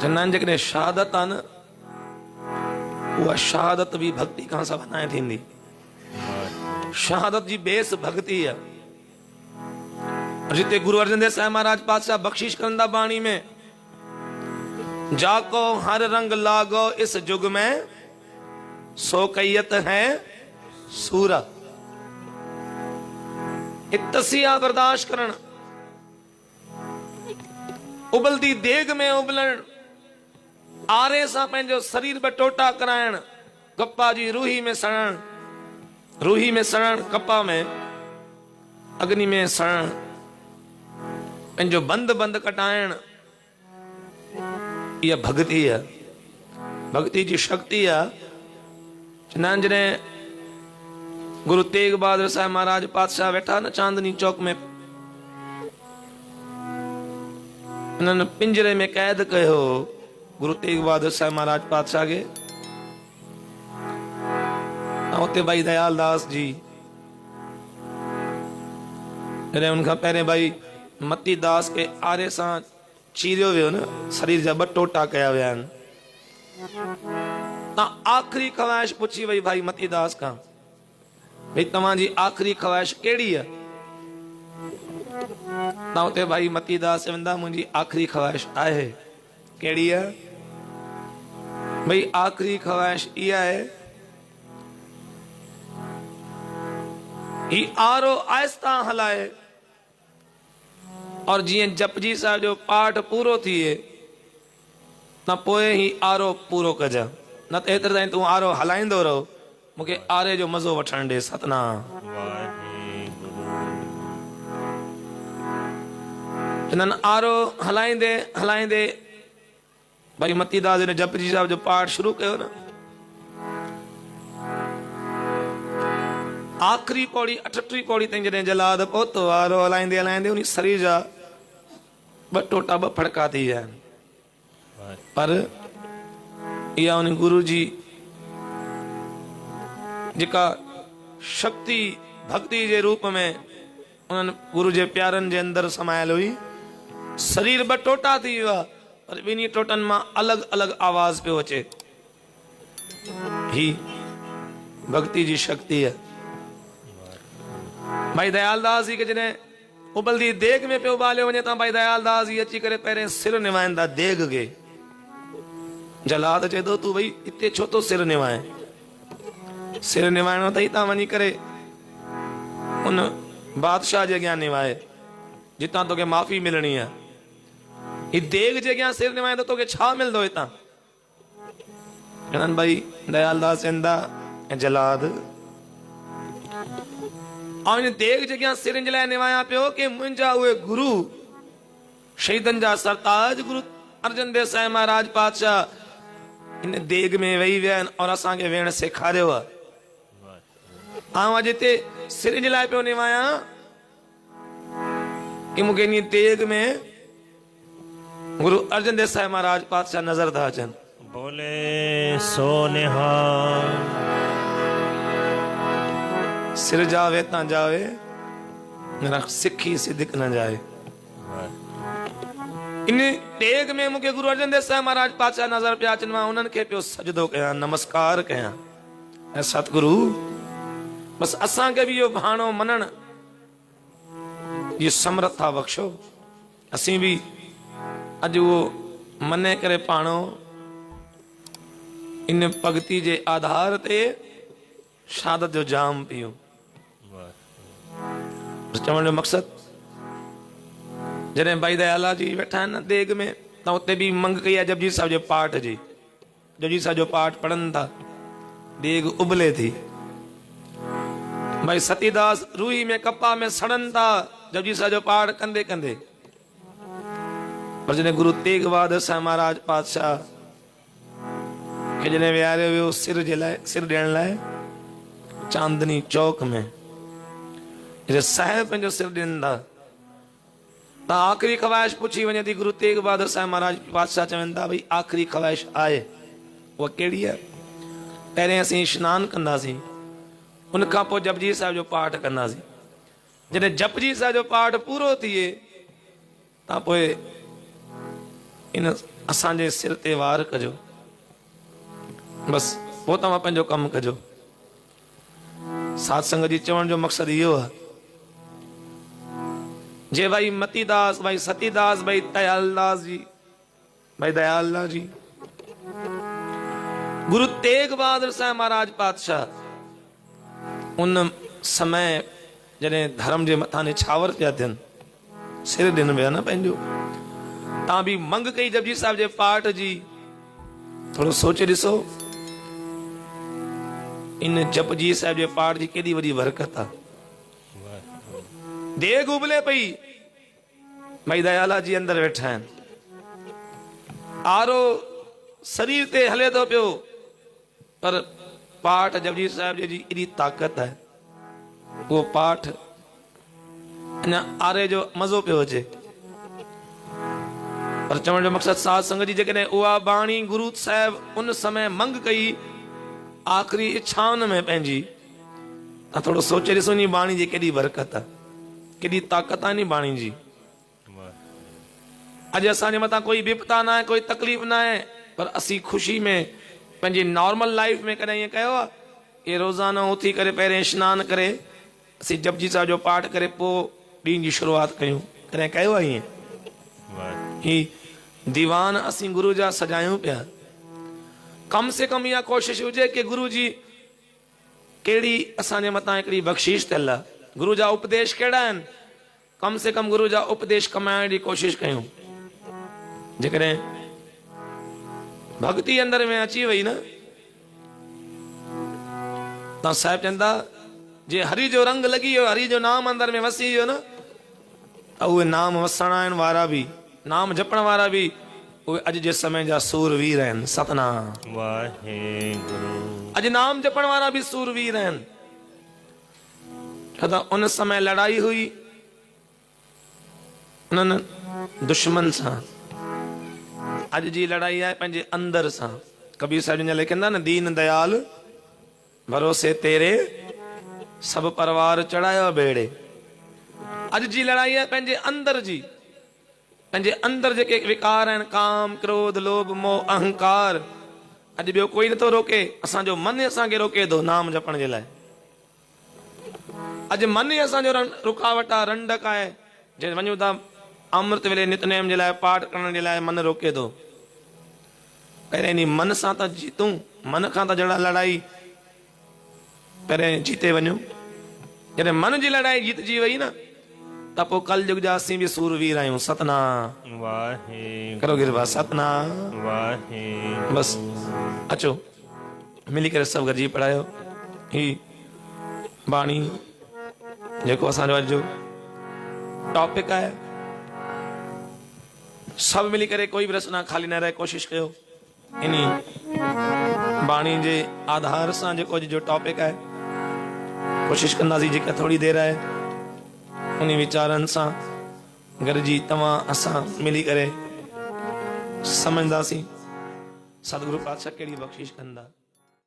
चवंदा आहिनि जेकॾहिं शहादत आहे न, उहा शहादत बि भक्ति खां सवाइ थींदी। शहादत जी बेस भक्ति है। जिते गुरु अर्जन देव साहिब महाराज पातशाह बख्शिश करंदा बाणी में, जाको हर रंग लागो इस जुग में, सो कैयत है सूरा। इतसिया बर्दाश्त करण, उबलती देग में उबलण, आरे सा पंहिंजो शरीर पे टोटा कराइण, कप्पा जी रूही में सड़ण, रूही में सड़ण, कप्पा में अग्नि में सड़ण, पंहिंजो बंद बंद कटाइण, यह भक्ति है। भक्ति जी शक्ति है। जॾहिं गुरु तेग बहादुर साहिब महाराज पातशाह वेठा न चांदनी चौक में, उन्होंने पिंजरे में कैद कयो गुरु तेग बहादुर साहिब महाराज पातशाह के। उते भाई दयाल दास जी, जॾहिं उनखां पहिरें भाई मती दास के आरे सां चीरियो वियो न, शरीर जा 2 टोटा कया विया आहिनि। आखिरी ख्वाहिश पुछी वई भाई मती दास खां, भाई तव्हांजी आखिरी ख्वाहिश कहिड़ी है? उते भाई मती दास चवंदा, मुंहिंजी आखिरी ख्वाहिश आहे। कहिड़ी है? भाई आखिरी ख्वाहिश इहा है, ही आरो आहिस्ता हलाए और जीअं जपजी साहिब जो पाठ पूरो थिए न पोइ ही आरो पूरो कजां, न त एतिरे ताईं तूं आरो हलाईंदो रहो, मूंखे आरे जो मज़ो वठण ॾे। सतनाम। हिननि आरो हलाईंदे हलाईंदे भाई मती दास ने जपजी साहिब जो पाठ शुरू कयो न, आखिरी पौड़ी 38 पौड़ी ताईं जॾहिं जलाद पहुतो, आरो हलाईंदे हलाईंदे उन शरीर जा 2 टोटा 2 फड़का थी विया आहिनि। पर इहा उन गुरु जी जेका शक्ति भक्ति जे रूप में उन्हनि गुरु जे प्यारनि जे अंदरि समायल हुई, शरीर 2 टोटा थी विया, पर ॿिन्ही टोटनि मां अलॻि अलॻि आवाज़ पियो अचे। ही भक्ति जी शक्ति है। भाई दयालदास जी के जॾहिं उबलदी देग में पियो उबालियो वञे त भाई दयालदास जी अची करे पहिरें सिर निवाईंदा देग के। जलाद चए थो, तूं भई हिते छो तो सिर निवाए? सिर निवाइणो अथई तां वञी करे उन बादशाह जे अॻियां निवाए, जितां तोखे माफ़ी मिलणी है। ही देग जे अॻियां सिर निवाए तो तोखे छा मिलंदो हितां? चवनि भाई दयालदास चवंदा, ऐं जलाद और इन देग जे अॻियां सिर जे लाइ निवाया पियो कि मुंहिंजा उहे गुरु शहीदनि जा सरताज गुरु अर्जन देव साहिब महाराज पातशाह इन देग में वेही विया आहिनि और असांखे वेहण सेखारियो आहे। आउं अॼु हिते सिर जे लाइ पियो निवाया कि मूंखे इन देग में गुरु अर्जन देव साहिब महाराज पातशाह नजर था अचनि। बोले सो निहाल। सिर जावे ता जावे, मेरा सिखी सिद्धिक न जाए। इन देग में मूंखे गुरु अर्जन देव साहिब महाराज पातशाह नजर पिया अचनि, मां उन्हनि खे पियो सजदो कयां, नमस्कार कयां। ऐं सतगुरु बस असांखे बि इहो भाणो मञण जी समर्था बख्शो, असीं भी अॼु उहो मने करे पाणो इन भक्ति जे आधार ते शहादत जो जाम पियूं। चवण जो मक़सद, जॾहिं भाई दयाला जी वेठा आहिनि देग में त उते भी मंग कई आहे जपजी साहिब जो पाठ जी। जपजी साहिब जो पाठ पढ़नि था, देग उबले थी। भाई सतीदास रूही में कप्पा में सड़न था जपजी साहिब जो पाठ कंदे कंदे। पर जॾहिं गुरु तेग बहादुर साहिब महाराज पातशाह खे जॾहिं विहारियो वियो सिर जे लाइ, सिर ॾियण लाइ चांदनी चौक में, जॾहिं साहिब पंहिंजो सिर ॾियनि था त आखिरी ख्वाहिश पुछी वञे थी। गुरु तेग बहादुर साहिब महाराज पातशाह चवनि था, भई आखिरी ख्वाहिश आहे, उहा कहिड़ी आहे? पहिरें असीं स्नान कंदासीं, उनखां पोइ जपजी साहिब जो पाठ कंदासीं। जॾहिं जपजी साहिब जो पाठ पूरो थिए त पोइ इन असांजे सिर ते वार कजो, बस पोइ तव्हां पंहिंजो कमु कजो। साध संगत जी चवण जो मक़सदु इहो आहे, जे भाई मतीदास, भाई सतीदास, भाई दयालदास जी, भाई दयालदास जी, गुरु तेग बहादुर साहिब महाराज पातशाह उन समय जॾहिं धर्म जे मथां निछावर पिया थियनि, सिर ॾिन विया न पंहिंजो। तव्हां बि मंग कई जपजी साहिब जे पाठ जी, थोरो सोचे ॾिसो इन जपजी साहिब जे पाठ जी केॾी वॾी बरकत आहे। देग उबले पई, भाई दयाला जी अंदर वेठा आहिनि, आरो शरीर ते हले थो पियो, पर पाठ जपजी साहिब जी एॾी ताक़त आहे, उहो पाठ अञा आरे जो मज़ो पियो अचे। पर चवण जो मक़सदु साध संगत जी जेकॾहिं उहा बाणी गुरु साहिब उन समय मंग कई आख़िरी इच्छाउनि में पंहिंजी, तव्हां थोरो सोचे ॾिसो नी बाणी जी केॾी बरकत आहे, केॾी ताक़त आहे नी बाणी जी। अॼु असांजे मथां कोई विपता न आहे, कोई तकलीफ़ न आहे, पर असीं ख़ुशी में पंहिंजी नॉर्मल लाइफ में कॾहिं ईअं कयो आहे कि रोज़ाना उथी करे पहिरें सनानु करे असीं जपजी साहिब जो पाठ करे पोइ ॾींहं जी शुरूआत कयूं, कॾहिं कयो आहे ईअं? ही दीवान असीं गुरु जा सजायूं पिया। कम से कम इहा कोशिशि हुजे कि गुरु जी कहिड़ी असांजे मथां हिकिड़ी बख़्शीश थियल आहे, गुरु जा उपदेश कहिड़ा आहिनि, कम से कम गुरु जा उपदेश कमाइण जी कोशिशि कयूं। जेकॾहिं भक्ति अंदर में अची वई न, तव्हां साहिब चवनि था जे हरि जो रंग लॻी वियो, हरि जो नाम अंदर में वसी वियो न, त उहे नाम वसण आहिनि वारा बि, नाम जपण वारा बि उहे अॼु जे समय जा सूरवीर आहिनि। सतनाम वाहेगुरु। अॼु नाम जपण वारा बि सूरवीर आहिनि। छो त उन समय लड़ाई हुई उन्हनि दुश्मन सां, अॼु जी लड़ाई आहे पंहिंजे अंदर सां। कबीर साहिब जी लिखंदा न, दीन दयाल भरोसे तेरे सब परवार चढ़ायो बेड़े। अॼु जी लड़ाई आहे पंहिंजे अंदर जी, पंहिंजे अंदर जेके विकार आहिनि, काम क्रोध लोभ मोह अहंकार, अॼु ॿियो कोई नथो रोके, असांजो मन असांखे रोके थो नाम जपण जे लाइ। अॼु मन ई असांजो रुकावट आहे, रंडक आहे। जे वञूं था अमृत वेले नितनेम जे लाइ, पाठ करण जे लाइ, मन रोके थो। पहिरें इन मन सां त जीतूं, मन खां त जड़ा लड़ाई पहिरें जीते वञूं। जॾहिं मन जी लड़ाई जीतजी वई न, त पोइ कल युग जा असीं बि सूरवीर आहियूं। सतनाम वाहेगुरु। करो गिरबा सतनाम वाहेगुरु। बस अचो मिली करे सभु गॾिजी पढ़ायो ही बाणी जेको असांजो अॼु जो टॉपिक आहे। सभु मिली करे कोई बि रचना खाली न रहे, कोशिशि कयो इन बाणी जे आधार सां जेको अॼु जो टॉपिक आहे कोशिशि कंदासीं जेका थोरी देरि आहे उन वीचारनि सां गॾिजी तव्हां असां मिली करे समझंदासीं सतगुरु पातशाह कहिड़ी बख़्शिश कंदा।